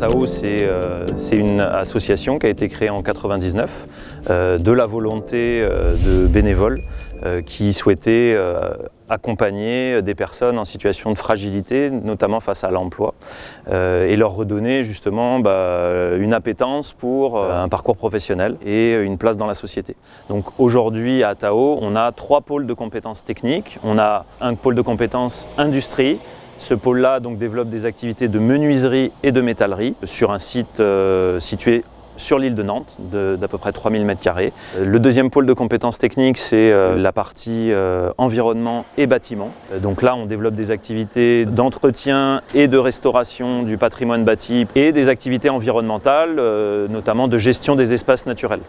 Atao, c'est une association qui a été créée en 1999 de la volonté de bénévoles qui souhaitaient accompagner des personnes en situation de fragilité, notamment face à l'emploi, et leur redonner justement une appétence pour un parcours professionnel et une place dans la société. Donc aujourd'hui à Atao, on a 3 pôles de compétences techniques. On a un pôle de compétences industrie. Ce pôle-là donc développe des activités de menuiserie et de métallerie sur un site situé sur l'île de Nantes, d'à peu près 3000 m². Le deuxième pôle de compétences techniques, c'est la partie environnement et bâtiment. Donc là, on développe des activités d'entretien et de restauration du patrimoine bâti et des activités environnementales, notamment de gestion des espaces naturels.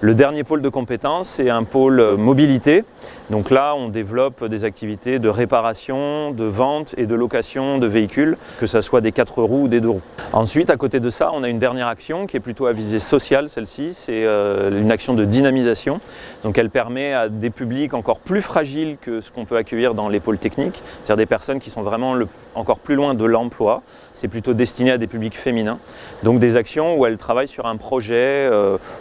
Le dernier pôle de compétences, c'est un pôle mobilité. Donc là, on développe des activités de réparation, de vente et de location de véhicules, que ce soit des 4 roues ou des 2 roues. Ensuite, à côté de ça, on a une dernière action qui est plutôt à visée sociale, celle-ci. C'est une action de dynamisation. Donc elle permet à des publics encore plus fragiles que ce qu'on peut accueillir dans les pôles techniques, c'est-à-dire des personnes qui sont vraiment encore plus loin de l'emploi. C'est plutôt destiné à des publics féminins. Donc des actions où elles travaillent sur un projet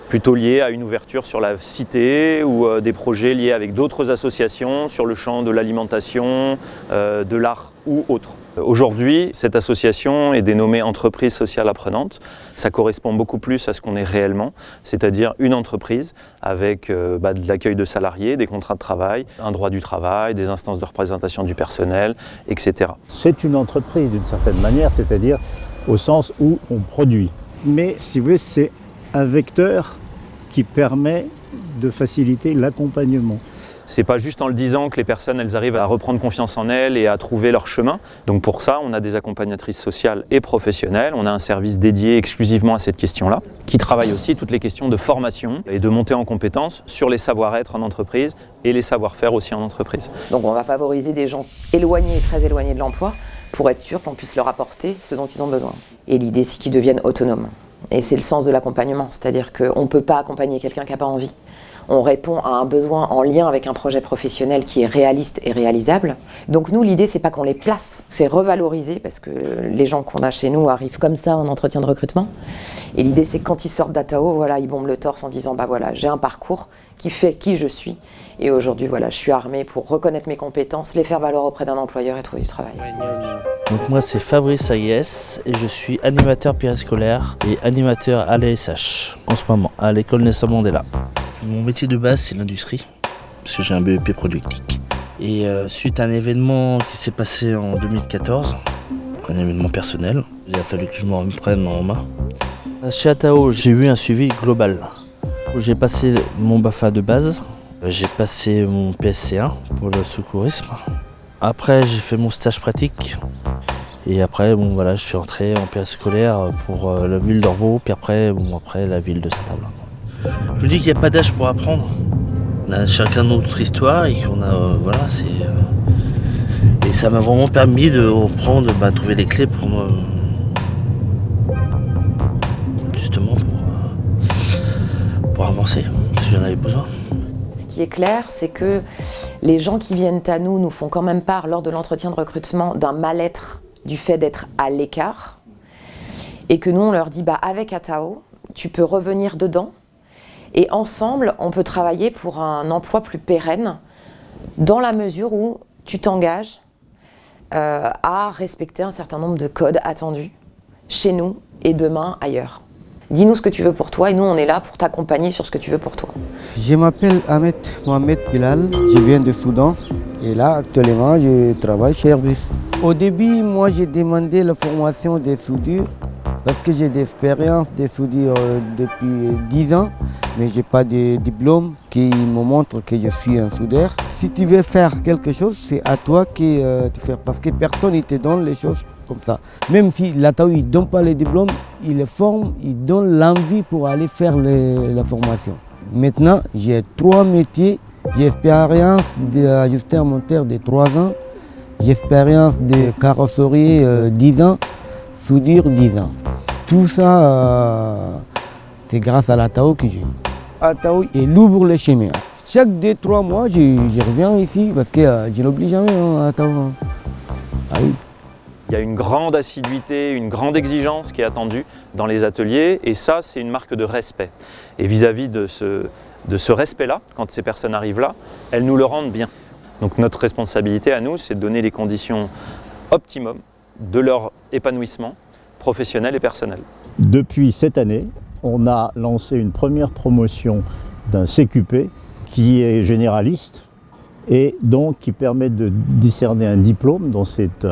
plutôt lié à une ouverture sur la cité ou des projets liés avec d'autres associations sur le champ de l'alimentation, de l'art ou autre. Aujourd'hui, cette association est dénommée Entreprise sociale apprenante. Ça correspond beaucoup plus à ce qu'on est réellement, c'est-à-dire une entreprise avec de l'accueil de salariés, des contrats de travail, un droit du travail, des instances de représentation du personnel, etc. C'est une entreprise d'une certaine manière, c'est-à-dire au sens où on produit. Mais si vous voulez, c'est un vecteur qui permet de faciliter l'accompagnement. C'est pas juste en le disant que les personnes elles arrivent à reprendre confiance en elles et à trouver leur chemin. Donc pour ça, on a des accompagnatrices sociales et professionnelles. On a un service dédié exclusivement à cette question-là, qui travaille aussi toutes les questions de formation et de montée en compétences sur les savoir-être en entreprise et les savoir-faire aussi en entreprise. Donc on va favoriser des gens éloignés, très éloignés de l'emploi, pour être sûr qu'on puisse leur apporter ce dont ils ont besoin. Et l'idée, c'est qu'ils deviennent autonomes. Et c'est le sens de l'accompagnement, c'est-à-dire qu'on ne peut pas accompagner quelqu'un qui n'a pas envie. On répond à un besoin en lien avec un projet professionnel qui est réaliste et réalisable. Donc nous, l'idée, c'est pas qu'on les place, c'est revaloriser, parce que les gens qu'on a chez nous arrivent comme ça en entretien de recrutement. Et l'idée, c'est que quand ils sortent d'Atao, voilà, ils bombent le torse en disant voilà, j'ai un parcours qui fait qui je suis. Et aujourd'hui, voilà, je suis armée pour reconnaître mes compétences, les faire valoir auprès d'un employeur et trouver du travail. Donc moi, c'est Fabrice Aguès et je suis animateur périscolaire et animateur à l'ASH en ce moment, à l'école Nelson Mandela. Mon métier de base, c'est l'industrie, parce que j'ai un BEP productique. Et suite à un événement qui s'est passé en 2014, un événement personnel, il a fallu que je me reprenne en main. Chez Atao, j'ai eu un suivi global. J'ai passé mon BAFA de base, j'ai passé mon PSC1 pour le secourisme. Après, j'ai fait mon stage pratique. Et après, je suis entré en périscolaire pour la ville d'Orvaux, puis après la ville de Saint-Herblain. Je me dis qu'il n'y a pas d'âge pour apprendre. On a chacun notre histoire et qu'on a, et ça m'a vraiment permis de reprendre, trouver les clés pour justement pour avancer, parce que j'en avais besoin. Ce qui est clair, c'est que les gens qui viennent à nous font quand même part lors de l'entretien de recrutement d'un mal-être du fait d'être à l'écart, et que nous on leur dit avec Atao, tu peux revenir dedans. Et ensemble, on peut travailler pour un emploi plus pérenne dans la mesure où tu t'engages à respecter un certain nombre de codes attendus chez nous et demain ailleurs. Dis-nous ce que tu veux pour toi et nous, on est là pour t'accompagner sur ce que tu veux pour toi. Je m'appelle Ahmed Mohamed Bilal, je viens de Soudan et là, actuellement, je travaille chez Airbus. Au début, moi, j'ai demandé la formation des soudures parce que j'ai d'expérience de soudure depuis 10 ans, mais je n'ai pas de diplôme qui me montre que je suis un soudeur. Si tu veux faire quelque chose, c'est à toi de faire, parce que personne ne te donne les choses comme ça. Même si l'Atao ne donne pas les diplômes, il les forme, il donne l'envie pour aller faire la formation. Maintenant, j'ai 3 métiers. J'ai expérience d'ajusteur monteur de 3 ans, j'ai expérience de carrosserie 10 ans, soudure 10 ans. Tout ça, c'est grâce à l'Atao que j'ai. Atao, il ouvre le chemin. Chaque 2-3 mois, je reviens ici parce que je n'oublie jamais Atao. Ah oui. Il y a une grande assiduité, une grande exigence qui est attendue dans les ateliers et ça, c'est une marque de respect. Et vis-à-vis de ce respect-là, quand ces personnes arrivent là, elles nous le rendent bien. Donc notre responsabilité à nous, c'est de donner les conditions optimum de leur épanouissement professionnel et personnel. Depuis cette année, on a lancé une première promotion d'un CQP qui est généraliste et donc qui permet de discerner un diplôme dans cette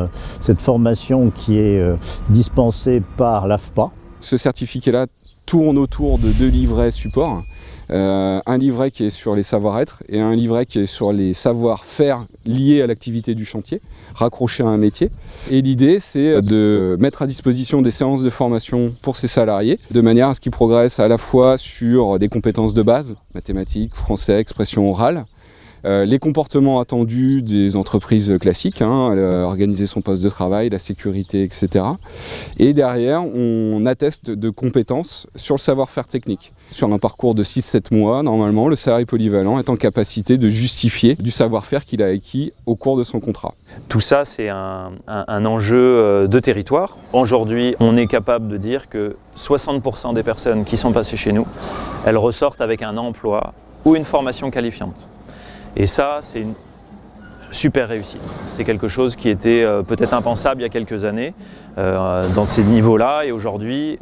formation qui est dispensée par l'AFPA. Ce certificat-là tourne autour de 2 livrets supports. Un livret qui est sur les savoir-être et un livret qui est sur les savoir-faire liés à l'activité du chantier, raccroché à un métier. Et l'idée, c'est de mettre à disposition des séances de formation pour ces salariés, de manière à ce qu'ils progressent à la fois sur des compétences de base, mathématiques, français, expression orale, les comportements attendus des entreprises classiques, organiser son poste de travail, la sécurité, etc. Et derrière, on atteste de compétences sur le savoir-faire technique. Sur un parcours de 6-7 mois, normalement, le salarié polyvalent est en capacité de justifier du savoir-faire qu'il a acquis au cours de son contrat. Tout ça, c'est un enjeu de territoire. Aujourd'hui, on est capable de dire que 60% des personnes qui sont passées chez nous, elles ressortent avec un emploi ou une formation qualifiante. Et ça, c'est une super réussite. C'est quelque chose qui était peut-être impensable il y a quelques années dans ces niveaux-là. Et aujourd'hui,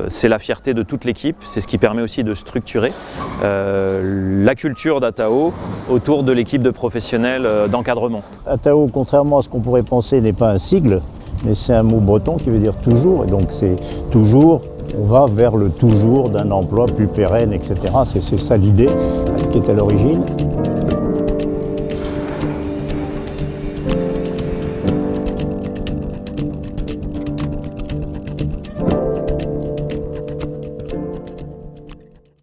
c'est la fierté de toute l'équipe. C'est ce qui permet aussi de structurer la culture d'Atao autour de l'équipe de professionnels d'encadrement. Atao, contrairement à ce qu'on pourrait penser, n'est pas un sigle, mais c'est un mot breton qui veut dire toujours. Et donc c'est toujours, on va vers le toujours d'un emploi plus pérenne, etc. C'est ça l'idée qui est à l'origine.